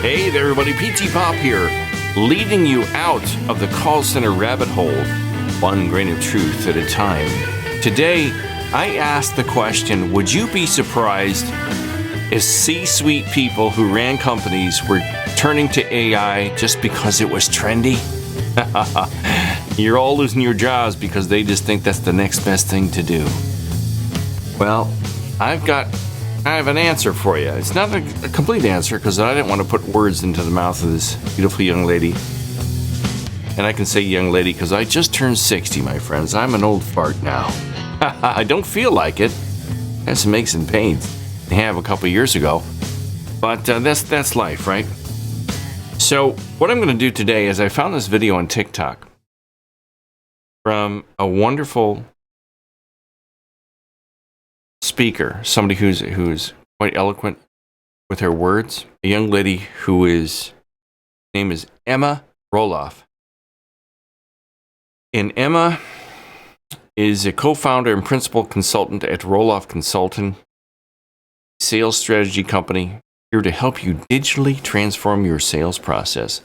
Hey there, everybody. PTPOP here, leading you out of the call center rabbit hole, one grain of truth at a time. Today, I asked the question, would you be surprised if C-suite people who ran companies were turning to AI just because it was trendy? You're all losing your jobs because they just think that's the next best thing to do. Well, I have an answer for you. It's not a complete answer because I didn't want to put words into the mouth of this beautiful young lady. And I can say young lady because I just turned 60, my friends. I'm an old fart now. I don't feel like it. I had some aches and pains I have a couple years ago. But that's life, right? So what I'm going to do today is I found this video on TikTok from a wonderful speaker, somebody who's quite eloquent with her words, a young lady whose name is Emma Roloff. And Emma is a co-founder and principal consultant at Roloff Consulting, sales strategy company, here to help you digitally transform your sales process.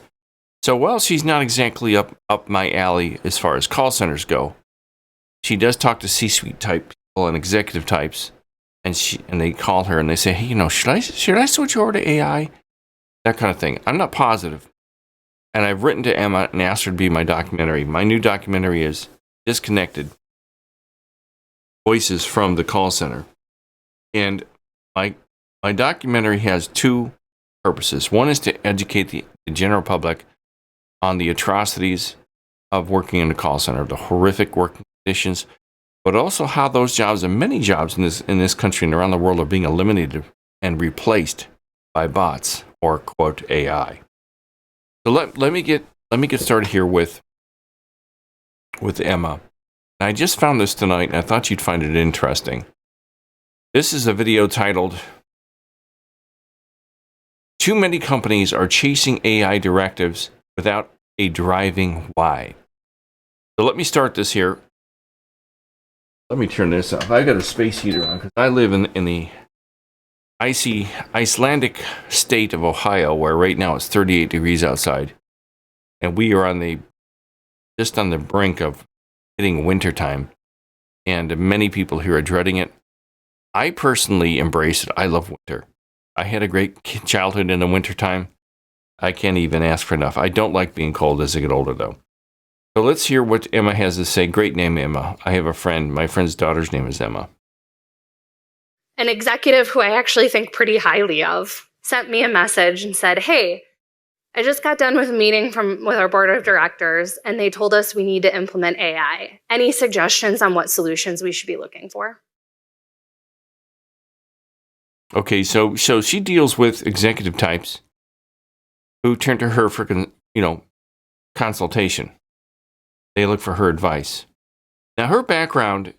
So while she's not exactly up my alley as far as call centers go, she does talk to C-suite type people and executive types, and they call her and they say, hey, should I switch over to AI? That kind of thing. I'm not positive. And I've written to Emma and asked her to be my documentary. My new documentary is Disconnected Voices from the Call Center. And my documentary has two purposes. One is to educate the general public on the atrocities of working in the call center, the horrific working conditions, but also how those jobs and many jobs in this country and around the world are being eliminated and replaced by bots or quote AI. So let me get started here with Emma. I just found this tonight and I thought you'd find it interesting. This is a video titled "Too Many Companies Are Chasing AI Directives Without a Driving Why." So let me start this here. Let me turn this off. I got a space heater on because I live in the icy Icelandic state of Ohio, where right now it's 38 degrees outside, and we are just on the brink of hitting wintertime, and many people here are dreading it. I personally embrace it. I love winter. I had a great childhood in the wintertime. I can't even ask for enough. I don't like being cold as I get older, though. So let's hear what Emma has to say. Great name, Emma. I have a friend. My friend's daughter's name is Emma. An executive who I actually think pretty highly of sent me a message and said, hey, I just got done with a meeting with our board of directors, and they told us we need to implement AI. Any suggestions on what solutions we should be looking for? Okay, so she deals with executive types who turn to her for consultation. They look for her advice. Now, her background,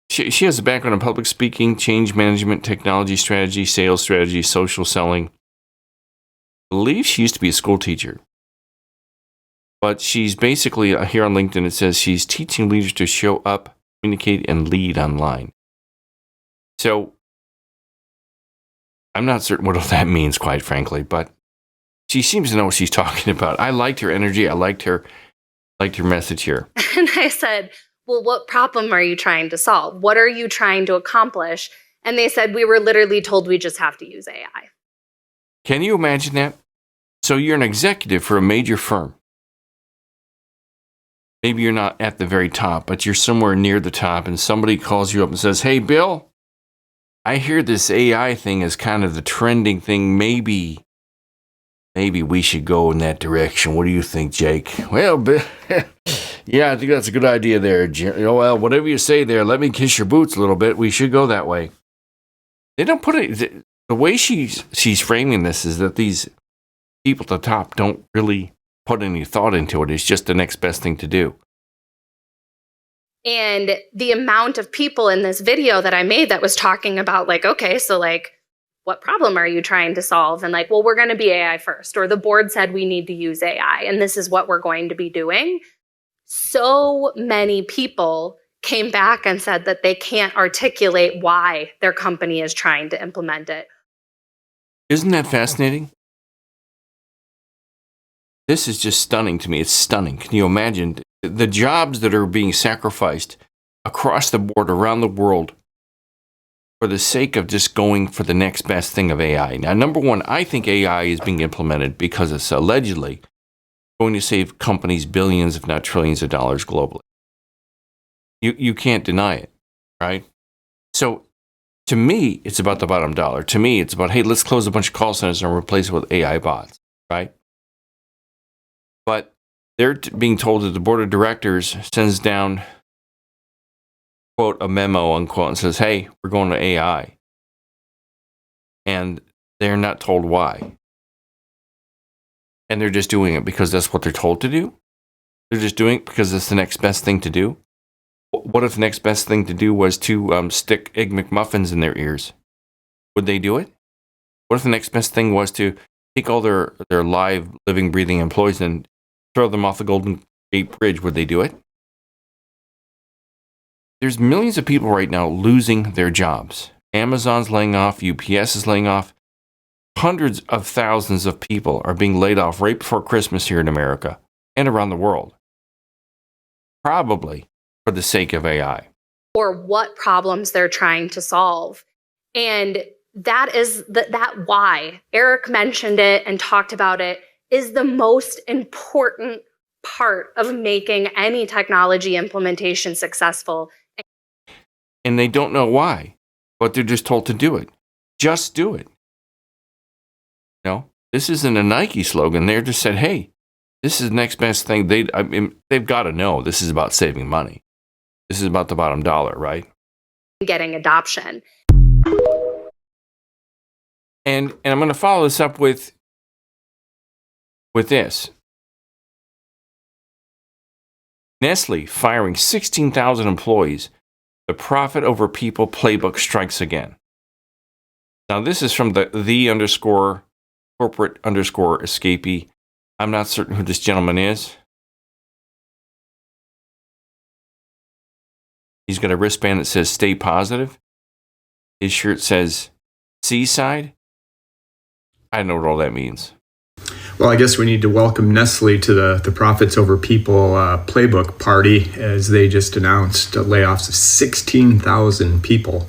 she has a background in public speaking, change management, technology strategy, sales strategy, social selling. I believe she used to be a school teacher. But she's basically, here on LinkedIn, it says she's teaching leaders to show up, communicate, and lead online. So, I'm not certain what all that means, quite frankly, but she seems to know what she's talking about. I liked her energy. I liked her message here. And I said, well, what problem are you trying to solve? What are you trying to accomplish? And they said, we were literally told we just have to use AI. Can you imagine that? So you're an executive for a major firm. Maybe you're not at the very top, but you're somewhere near the top, and somebody calls you up and says, hey, Bill, I hear this AI thing is kind of the trending thing. Maybe we should go in that direction. What do you think, Jake? Well, yeah, I think that's a good idea there. Well, whatever you say there, let me kiss your boots a little bit. We should go that way. They don't put it, the way she's framing this is that these people at the top don't really put any thought into it. It's just the next best thing to do. And the amount of people in this video that I made that was talking about what problem are you trying to solve? And well, we're going to be AI first, or the board said we need to use AI and this is what we're going to be doing. So many people came back and said that they can't articulate why their company is trying to implement it. Isn't that fascinating? This is just stunning to me. It's stunning. Can you imagine the jobs that are being sacrificed across the board around the world for the sake of just going for the next best thing of AI? Now, number one, I think AI is being implemented because it's allegedly going to save companies billions, if not trillions of dollars globally. You can't deny it, right? So to me, it's about the bottom dollar. To me, it's about, hey, let's close a bunch of call centers and replace it with AI bots, right? But they're being told that the board of directors sends down, quote, a memo, unquote, and says, hey, we're going to AI. And they're not told why. And they're just doing it because that's what they're told to do. They're just doing it because it's the next best thing to do. What if the next best thing to do was to stick Egg McMuffins in their ears? Would they do it? What if the next best thing was to take all their live, living, breathing employees and throw them off the Golden Gate Bridge? Would they do it? There's millions of people right now losing their jobs. Amazon's laying off. UPS is laying off. Hundreds of thousands of people are being laid off right before Christmas here in America and around the world. Probably for the sake of AI. Or what problems they're trying to solve. And that is that why Eric mentioned it and talked about it is the most important part of making any technology implementation successful. And they don't know why, but they're just told to do it. Just do it. This isn't a Nike slogan. They just said, hey, this is the next best thing. They've got to know this is about saving money. This is about the bottom dollar, right? Getting adoption. And I'm going to follow this up with this. Nestle firing 16,000 employees. The profit over people playbook strikes again. Now, this is from the underscore corporate underscore escapee. I'm not certain who this gentleman is. He's got a wristband that says stay positive. His shirt says seaside. I don't know what all that means. Well, I guess we need to welcome Nestle to the Profits Over People playbook party, as they just announced layoffs of 16,000 people.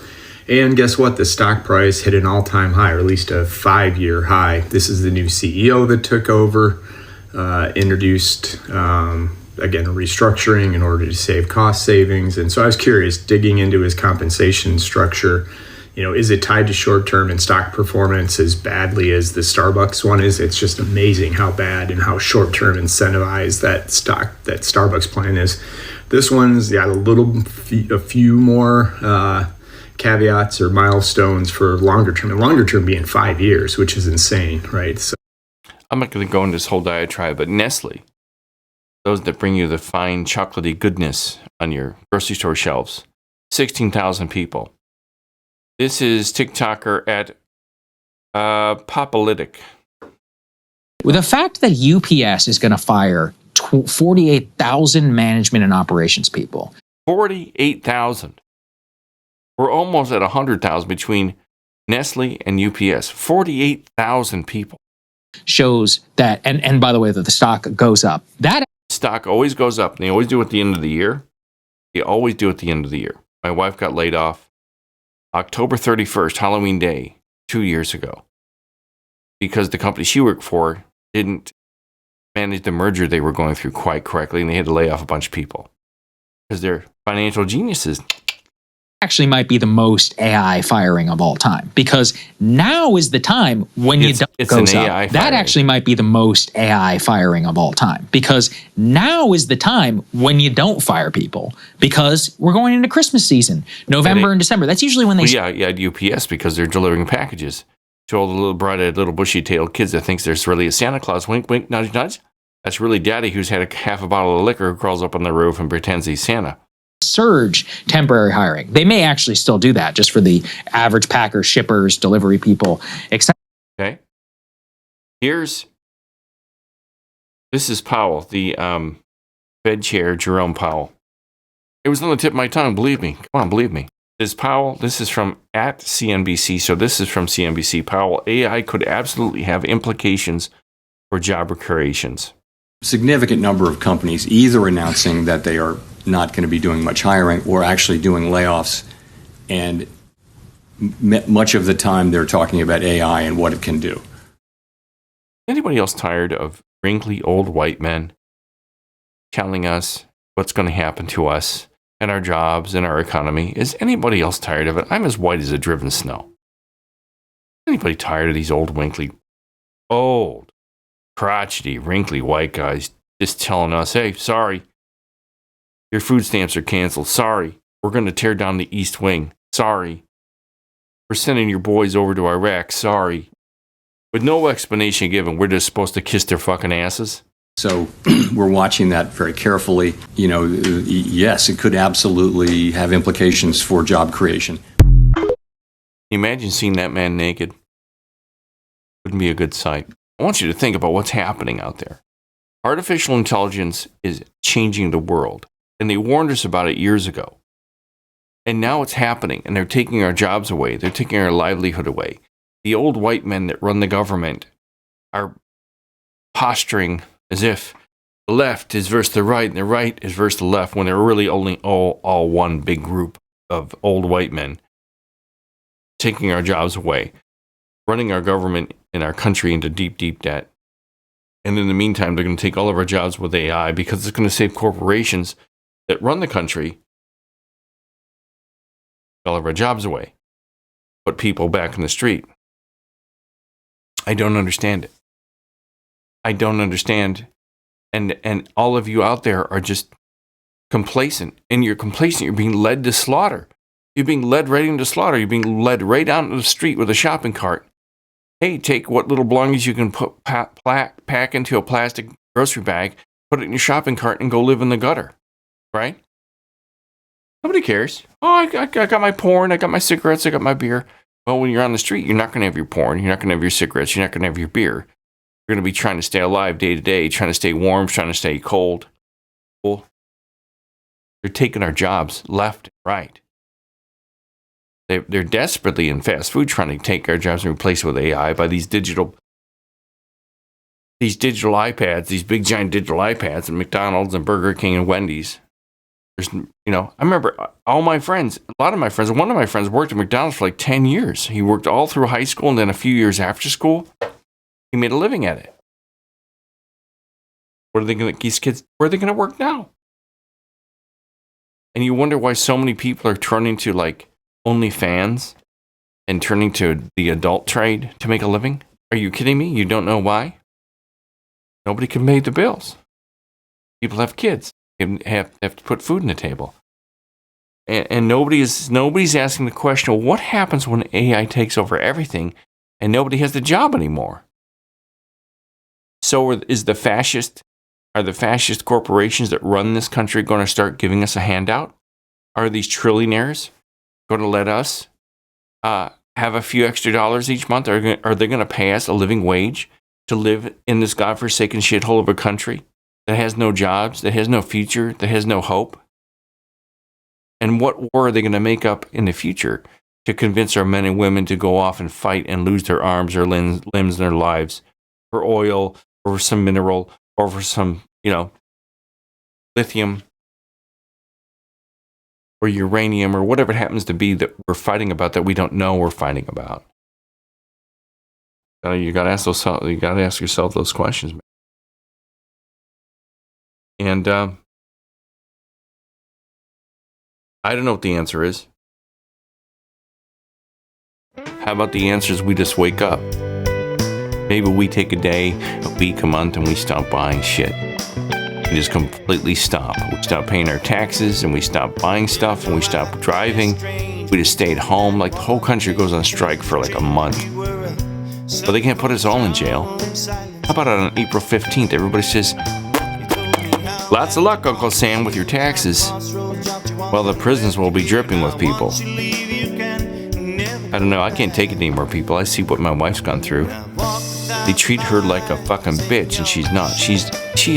And guess what? The stock price hit an all-time high, or at least a 5-year high. This is the new CEO that took over, introduced, again, a restructuring in order to save cost savings. And so I was curious, digging into his compensation structure, is it tied to short-term and stock performance as badly as the Starbucks one is? It's just amazing how bad and how short-term incentivized that Starbucks plan is. This one's got a few more caveats or milestones for longer term, and longer term being 5 years, which is insane, right? So I'm not going to go into this whole diatribe, but Nestle, those that bring you the fine chocolatey goodness on your grocery store shelves, 16,000 people. This is TikToker at Popolytic. With the fact that UPS is going to fire 48,000 management and operations people. 48,000. We're almost at 100,000 between Nestle and UPS. 48,000 people. Shows that, and by the way, that the stock goes up. That stock always goes up, and they always do it at the end of the year. They always do it at the end of the year. My wife got laid off October 31st, Halloween Day, 2 years ago, because the company she worked for didn't manage the merger they were going through quite correctly, and they had to lay off a bunch of people because they're financial geniuses. actually might be the most AI firing of all time, because now is the time when you don't goes up. That actually might be the most AI firing of all time, because now is the time when you don't fire people, because we're going into Christmas season, November and December. That's usually when they. Well, yeah, at UPS, because they're delivering packages to all the little bright-eyed, little bushy-tailed kids that thinks there's really a Santa Claus. Wink, wink, nudge, nudge. That's really Daddy, who's had half a bottle of liquor, who crawls up on the roof and pretends he's Santa. Surge temporary hiring. They may actually still do that just for the average packers, shippers, delivery people, etc. Okay. This is Powell, the Fed chair, Jerome Powell. It was on the tip of my tongue, believe me. Come on, believe me. Is Powell, this is from at CNBC, so this is from CNBC. Powell, AI could absolutely have implications for job creations. Significant number of companies either announcing that they are not going to be doing much hiring or actually doing layoffs. And much of the time they're talking about AI and what it can do. Anybody else tired of wrinkly old white men telling us what's going to happen to us and our jobs and our economy? Is anybody else tired of it? I'm as white as a driven snow. Anybody tired of these old, crotchety, wrinkly white guys just telling us, hey, sorry, your food stamps are canceled. Sorry, we're going to tear down the East Wing. Sorry, we're sending your boys over to Iraq. Sorry. With no explanation given, we're just supposed to kiss their fucking asses. So we're watching that very carefully. Yes, it could absolutely have implications for job creation. Imagine seeing that man naked. Wouldn't be a good sight. I want you to think about what's happening out there. Artificial intelligence is changing the world, and they warned us about it years ago. And now it's happening, and they're taking our jobs away. They're taking our livelihood away. The old white men that run the government are posturing as if the left is versus the right, and the right is versus the left, when they're really only all one big group of old white men taking our jobs away, running our government and our country into deep, deep debt. And in the meantime, they're going to take all of our jobs with AI because it's going to save corporations that run the country all of our jobs away, put people back in the street. I don't understand it. I don't understand. And all of you out there are just complacent. And you're complacent. You're being led to slaughter. You're being led right into slaughter. You're being led right out into the street with a shopping cart. Hey, take what little belongings you can put pack into a plastic grocery bag, put it in your shopping cart, and go live in the gutter. Right? Nobody cares. Oh, I got my porn, I got my cigarettes, I got my beer. Well, when you're on the street, you're not going to have your porn, you're not going to have your cigarettes, you're not going to have your beer. You're going to be trying to stay alive day to day, trying to stay warm, trying to stay cold. Well, they're taking our jobs left and right. They're desperately in fast food trying to take our jobs and replace it with AI by these digital iPads, these big giant digital iPads at McDonald's and Burger King and Wendy's. I remember all my friends, a lot of my friends, one of my friends worked at McDonald's for like 10 years. He worked all through high school and then a few years after school. He made a living at it. These kids, where are they going to work now? And you wonder why so many people are turning to like OnlyFans and turning to the adult trade to make a living. Are you kidding me? You don't know why? Nobody can pay the bills. People have kids. Have to put food on the table. And nobody's asking the question, well, what happens when AI takes over everything and nobody has the job anymore? So are the fascist corporations that run this country going to start giving us a handout? Are these trillionaires going to let us have a few extra dollars each month? Are they going to pay us a living wage to live in this godforsaken shithole of a country that has no jobs, that has no future, that has no hope? And what war are they going to make up in the future to convince our men and women to go off and fight and lose their arms or limbs in their lives for oil or for some mineral or for some, lithium or uranium or whatever it happens to be that we're fighting about that we don't know we're fighting about? You got to ask yourself those questions, man. And I don't know what the answer is. How about the answer is we just wake up? Maybe we take a day, a week, a month, and we stop buying shit. We just completely stop. We stop paying our taxes, and we stop buying stuff, and we stop driving. We just stay at home. Like the whole country goes on strike for like a month. But they can't put us all in jail. How about on April 15th, everybody says, lots of luck, Uncle Sam, with your taxes. Well, the prisons will be dripping with people. I don't know. I can't take it anymore, people. I see what my wife's gone through. They treat her like a fucking bitch, and she's not. She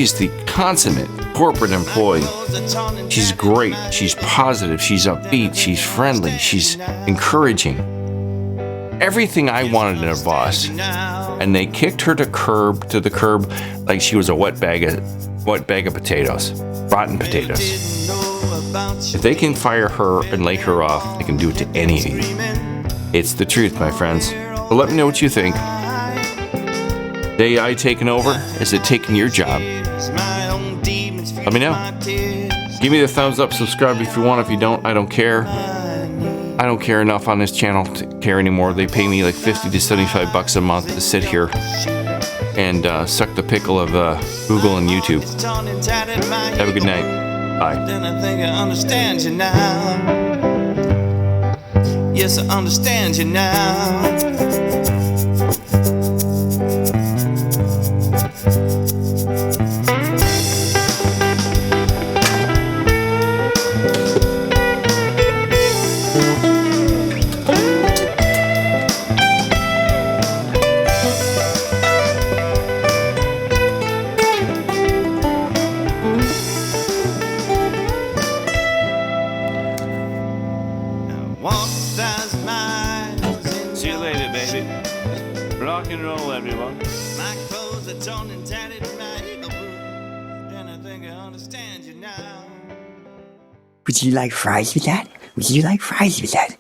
is the consummate corporate employee. She's great. She's positive. She's upbeat. She's friendly. She's encouraging. Everything I wanted in a boss. And they kicked her to the curb like she was a wet bag of potatoes, rotten potatoes. If they can fire her and lay her off, they can do it to any of you. It's the truth, my friends. But let me know what you think. The AI taking over? Is it taking your job? Let me know. Give me the thumbs up, subscribe if you want. If you don't, I don't care. I don't care enough on this channel to care anymore. They pay me like $50 to $75 a month to sit here and suck the pickle of Google and YouTube. Have a good night. Bye. Then I think I understand you now. Yes, I understand you now. See you later, baby. Rock and roll, everyone. My clothes are torn and tattered, my eagle boot. Then I think I understand you now. Would you like fries with that? Would you like fries with that?